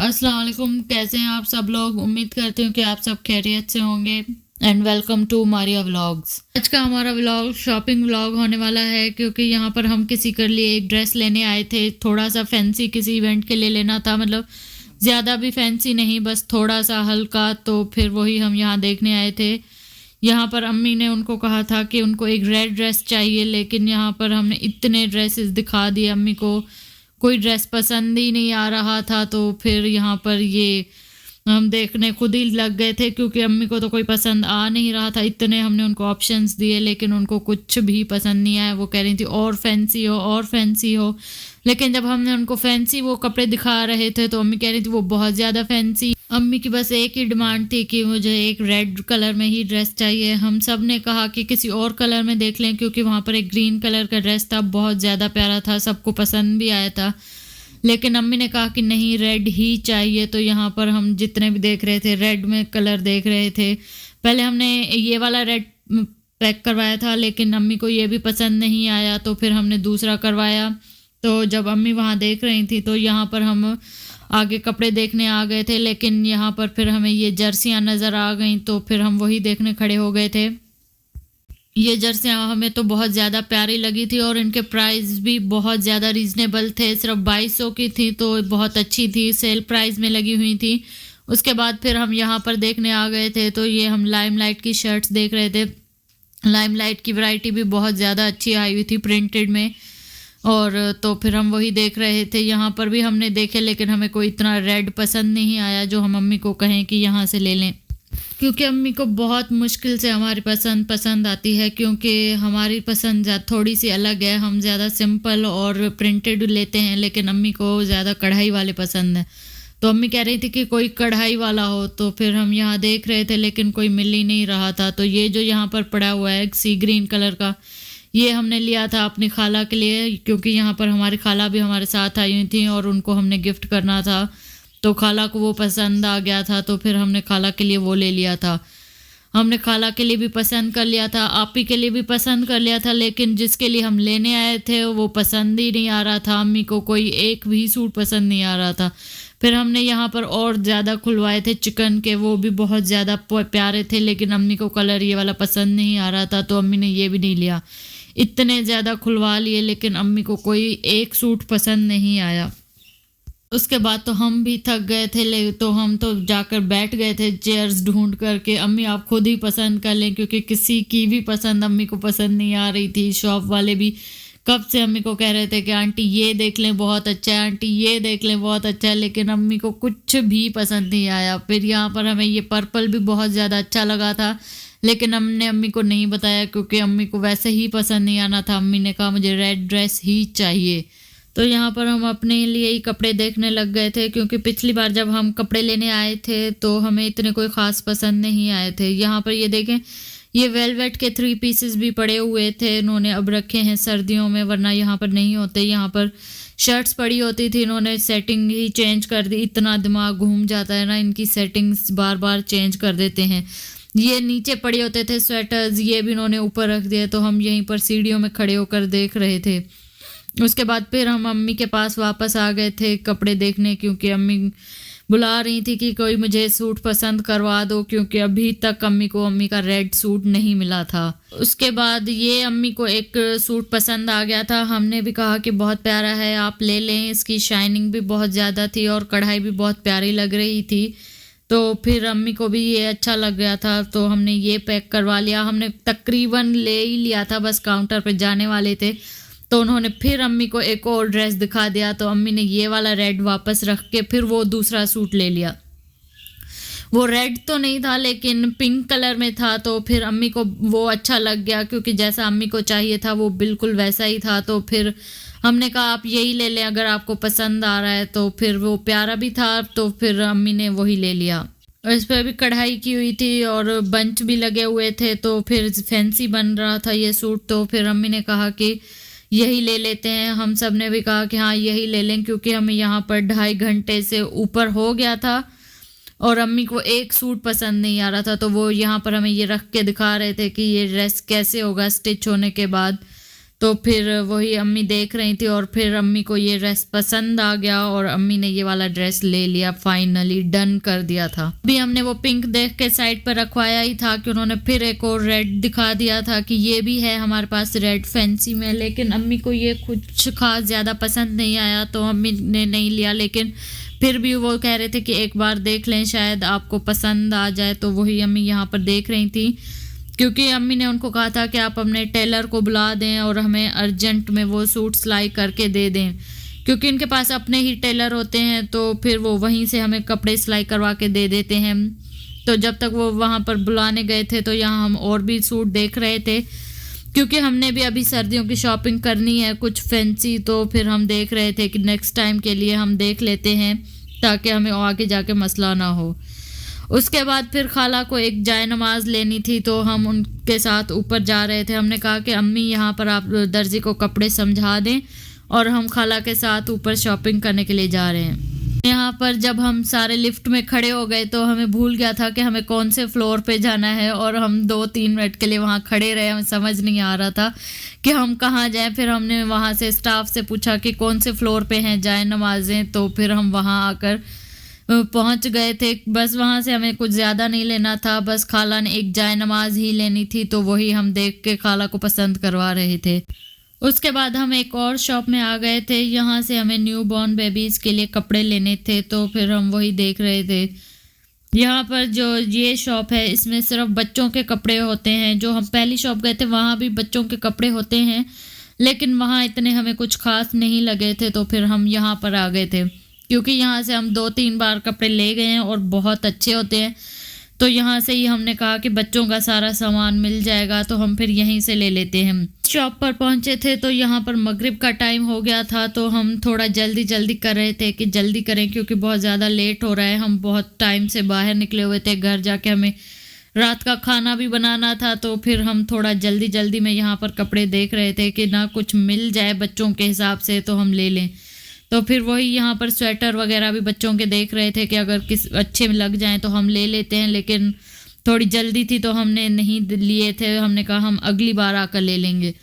अस्सलाम वालेकुम। कैसे हैं आप सब लोग? उम्मीद करती हूँ कि आप सब खैरियत से होंगे and welcome to Maria vlogs. आज का हमारा व्लॉग शॉपिंग व्लॉग होने वाला है क्योंकि यहाँ पर हम किसी के लिए एक ड्रेस लेने आए थे। थोड़ा सा फैंसी किसी इवेंट के लिए लेना था, मतलब ज़्यादा भी फैंसी नहीं, बस थोड़ा सा हल्का। तो फिर वही हम यहाँ देखने आए थे। यहाँ पर अम्मी ने उनको कहा था कि उनको एक रेड ड्रेस चाहिए, लेकिन यहाँ पर हमने इतने ड्रेसेस दिखा दिए, अम्मी को कोई ड्रेस पसंद ही नहीं आ रहा था। तो फिर यहाँ पर ये हम देखने खुद ही लग गए थे क्योंकि अम्मी को तो कोई पसंद आ नहीं रहा था। इतने हमने उनको ऑप्शंस दिए लेकिन उनको कुछ भी पसंद नहीं आया। वो कह रही थी और फैंसी हो और फैंसी हो, लेकिन जब हमने उनको फैंसी वो कपड़े दिखा रहे थे तो अम्मी कह रही थी वो बहुत ज़्यादा फैंसी। अम्मी की बस एक ही डिमांड थी कि मुझे एक रेड कलर में ही ड्रेस चाहिए। हम सब ने कहा कि किसी और कलर में देख लें क्योंकि वहाँ पर एक ग्रीन कलर का ड्रेस था, बहुत ज़्यादा प्यारा था, सबको पसंद भी आया था। लेकिन अम्मी ने कहा कि नहीं, रेड ही चाहिए। तो यहाँ पर हम जितने भी देख रहे थे रेड में कलर देख रहे थे। पहले हमने ये वाला रेड पैक करवाया था लेकिन अम्मी को ये भी पसंद नहीं आया, तो फिर हमने दूसरा करवाया। तो जब अम्मी वहाँ देख रही थी तो यहाँ पर हम आगे कपड़े देखने आ गए थे, लेकिन यहाँ पर फिर हमें ये जर्सियाँ नज़र आ गई तो फिर हम वही देखने खड़े हो गए थे। ये जर्सियाँ हमें तो बहुत ज़्यादा प्यारी लगी थी और इनके प्राइस भी बहुत ज़्यादा रीज़नेबल थे। सिर्फ 2200 की थी तो बहुत अच्छी थी, सेल प्राइस में लगी हुई थी। उसके बाद फिर हम यहाँ पर देखने आ गए थे तो ये हम लाइमलाइट की शर्ट्स देख रहे थे। लाइमलाइट की वैरायटी भी बहुत ज़्यादा अच्छी आई हुई थी प्रिंटेड में, और तो फिर हम वही देख रहे थे। यहाँ पर भी हमने देखे लेकिन हमें कोई इतना रेड पसंद नहीं आया जो हम अम्मी को कहें कि यहाँ से ले लें, क्योंकि अम्मी को बहुत मुश्किल से हमारी पसंद आती है क्योंकि हमारी पसंद थोड़ी सी अलग है। हम ज़्यादा सिंपल और प्रिंटेड लेते हैं लेकिन अम्मी को ज़्यादा कढ़ाई वाले पसंद है। तो अम्मी कह रही थी कि कोई कढ़ाई वाला हो, तो फिर हम यहाँ देख रहे थे लेकिन कोई मिल ही नहीं रहा था। तो ये जो यहाँ पर पड़ा हुआ है सी ग्रीन कलर का, ये हमने लिया था अपनी खाला के लिए क्योंकि यहाँ पर हमारी खाला भी हमारे साथ आई हुई थी और उनको हमने गिफ्ट करना था। तो खाला को वो पसंद आ गया था तो फिर हमने खाला के लिए वो ले लिया था। हमने खाला के लिए भी पसंद कर लिया था, आपी के लिए भी पसंद कर लिया था, लेकिन जिसके लिए हम लेने आए थे वो पसंद ही नहीं आ रहा था। अम्मी को कोई एक भी सूट पसंद नहीं आ रहा था। फिर हमने यहाँ पर और ज़्यादा खुलवाए थे चिकन के, वो भी बहुत ज़्यादा प्यारे थे, लेकिन अम्मी को कलर ये वाला पसंद नहीं आ रहा था तो अम्मी ने ये भी नहीं लिया। इतने ज़्यादा खुलवा लिए लेकिन अम्मी को कोई एक सूट पसंद नहीं आया। उसके बाद तो हम भी थक गए थे, ले तो हम तो जाकर बैठ गए थे चेयर्स ढूंढ करके। अम्मी आप खुद ही पसंद कर लें, क्योंकि किसी की भी पसंद अम्मी को पसंद नहीं आ रही थी। शॉप वाले भी कब से अम्मी को कह रहे थे कि आंटी ये देख लें बहुत अच्छा है, आंटी ये देख लें बहुत अच्छा है, लेकिन अम्मी को कुछ भी पसंद नहीं आया। फिर यहाँ पर हमें ये पर्पल भी बहुत ज़्यादा अच्छा लगा था लेकिन हमने अम्मी को नहीं बताया क्योंकि अम्मी को वैसे ही पसंद नहीं आना था। अम्मी ने कहा मुझे रेड ड्रेस ही चाहिए। तो यहाँ पर हम अपने लिए ही कपड़े देखने लग गए थे क्योंकि पिछली बार जब हम कपड़े लेने आए थे तो हमें इतने कोई ख़ास पसंद नहीं आए थे। यहाँ पर ये देखें, ये वेलवेट के 3 पीसेस भी पड़े हुए थे, इन्होंने अब रखे हैं सर्दियों में, वरना यहाँ पर नहीं होते। यहाँ पर शर्ट्स पड़ी होती थी, इन्होंने सेटिंग ही चेंज कर दी। इतना दिमाग घूम जाता है ना, इनकी सेटिंग्स बार बार चेंज कर देते हैं। ये नीचे पड़े होते थे स्वेटर्स, ये भी इन्होंने ऊपर रख दिए। तो हम यहीं पर सीढ़ियों में खड़े होकर देख रहे थे। उसके बाद फिर हम अम्मी के पास वापस आ गए थे कपड़े देखने, क्योंकि अम्मी बुला रही थी कि कोई मुझे सूट पसंद करवा दो, क्योंकि अभी तक अम्मी को अम्मी का रेड सूट नहीं मिला था। उसके बाद ये अम्मी को एक सूट पसंद आ गया था। हमने भी कहा कि बहुत प्यारा है, आप ले लें। इसकी शाइनिंग भी बहुत ज़्यादा थी और कढ़ाई भी बहुत प्यारी लग रही थी। तो फिर अम्मी को भी ये अच्छा लग गया था तो हमने ये पैक करवा लिया। हमने तकरीबन ले ही लिया था, बस काउंटर पे जाने वाले थे तो उन्होंने फिर अम्मी को एक और ड्रेस दिखा दिया। तो अम्मी ने ये वाला रेड वापस रख के फिर वो दूसरा सूट ले लिया। वो रेड तो नहीं था लेकिन पिंक कलर में था, तो फिर अम्मी को वो अच्छा लग गया क्योंकि जैसा अम्मी को चाहिए था वो बिल्कुल वैसा ही था। तो फिर हमने कहा आप यही ले लें अगर आपको पसंद आ रहा है। तो फिर वो प्यारा भी था तो फिर अम्मी ने वही ले लिया। और इस पर भी कढ़ाई की हुई थी और बंच भी लगे हुए थे, तो फिर फैंसी बन रहा था ये सूट। तो फिर अम्मी ने कहा कि यही ले लेते हैं। हम सब ने भी कहा कि हाँ यही ले लें, क्योंकि हमें यहाँ पर 2.5 घंटे से ऊपर हो गया था और अम्मी को एक सूट पसंद नहीं आ रहा था। तो वो यहाँ पर हमें ये रख के दिखा रहे थे कि ये ड्रेस कैसे होगा स्टिच होने के बाद। तो फिर वही अम्मी देख रही थी और फिर अम्मी को ये ड्रेस पसंद आ गया और अम्मी ने ये वाला ड्रेस ले लिया, फाइनली डन कर दिया था। अभी हमने वो पिंक देख के साइड पर रखवाया ही था कि उन्होंने फिर एक और रेड दिखा दिया था कि ये भी है हमारे पास रेड फैंसी में, लेकिन अम्मी को ये कुछ खास ज़्यादा पसंद नहीं आया तो अम्मी ने नहीं लिया। लेकिन फिर भी वो कह रहे थे कि एक बार देख लें, शायद आपको पसंद आ जाए, तो वही अम्मी यहाँ पर देख रही थी, क्योंकि अम्मी ने उनको कहा था कि आप अपने टेलर को बुला दें और हमें अर्जेंट में वो सूट सिलाई करके दे दें, क्योंकि इनके पास अपने ही टेलर होते हैं तो फिर वो वहीं से हमें कपड़े सिलाई करवा के दे देते हैं। तो जब तक वो वहाँ पर बुलाने गए थे तो यहाँ हम और भी सूट देख रहे थे, क्योंकि हमने भी अभी सर्दियों की शॉपिंग करनी है कुछ फैंसी, तो फिर हम देख रहे थे कि नेक्स्ट टाइम के लिए हम देख लेते हैं ताकि हमें आगे जाके मसला ना हो। उसके बाद फिर खाला को एक जाय नमाज लेनी थी तो हम उनके साथ ऊपर जा रहे थे। हमने कहा कि अम्मी यहाँ पर आप दर्जी को कपड़े समझा दें और हम खाला के साथ ऊपर शॉपिंग करने के लिए जा रहे हैं। यहाँ पर जब हम सारे लिफ्ट में खड़े हो गए तो हमें भूल गया था कि हमें कौन से फ्लोर पे जाना है और हम 2-3 मिनट के लिए वहाँ खड़े रहे, हमें समझ नहीं आ रहा था कि हम कहाँ जाएं। फिर हमने वहाँ से स्टाफ से पूछा कि कौन से फ्लोर पे हैं जाय नमाजें, तो फिर हम वहाँ आकर पहुंच गए थे। बस वहाँ से हमें कुछ ज़्यादा नहीं लेना था, बस खाला ने एक जाय नमाज ही लेनी थी, तो वही हम देख के खाला को पसंद करवा रहे थे। उसके बाद हम एक और शॉप में आ गए थे, यहाँ से हमें न्यू बॉर्न बेबीज़ के लिए कपड़े लेने थे, तो फिर हम वही देख रहे थे। यहाँ पर जो ये शॉप है इसमें सिर्फ बच्चों के कपड़े होते हैं। जो हम पहली शॉप गए थे वहाँ भी बच्चों के कपड़े होते हैं, लेकिन वहाँ इतने हमें कुछ खास नहीं लगे थे, तो फिर हम यहाँ पर आ गए थे, क्योंकि यहाँ से हम 2-3 बार कपड़े ले गए हैं और बहुत अच्छे होते हैं। तो यहाँ से ही हमने कहा कि बच्चों का सारा सामान मिल जाएगा, तो हम फिर यहीं से ले लेते हैं। शॉप पर पहुँचे थे तो यहाँ पर मगरिब का टाइम हो गया था, तो हम थोड़ा जल्दी कर रहे थे कि जल्दी करें क्योंकि बहुत ज़्यादा लेट हो रहा है। हम बहुत टाइम से बाहर निकले हुए थे, घर जाके हमें रात का खाना भी बनाना था, तो फिर हम थोड़ा जल्दी में यहाँ पर कपड़े देख रहे थे कि ना कुछ मिल जाए बच्चों के हिसाब से तो हम ले लें। तो फिर वही यहाँ पर स्वेटर वगैरह भी बच्चों के देख रहे थे कि अगर किस अच्छे में लग जाएं तो हम ले लेते हैं, लेकिन थोड़ी जल्दी थी तो हमने नहीं लिए थे। हमने कहा हम अगली बार आकर ले लेंगे।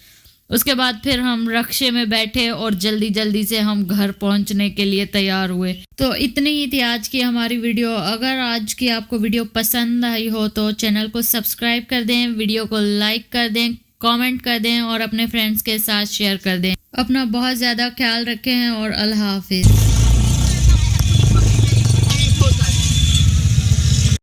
उसके बाद फिर हम रक्शे में बैठे और जल्दी से हम घर पहुंचने के लिए तैयार हुए। तो इतनी ही थी आज की हमारी वीडियो। अगर आज की आपको वीडियो पसंद आई हो तो चैनल को सब्सक्राइब कर दें, वीडियो को लाइक कर दें, कमेंट कर दें और अपने फ्रेंड्स के साथ शेयर कर दें। अपना बहुत ज़्यादा ख्याल रखें और अल्लाह हाफिज़।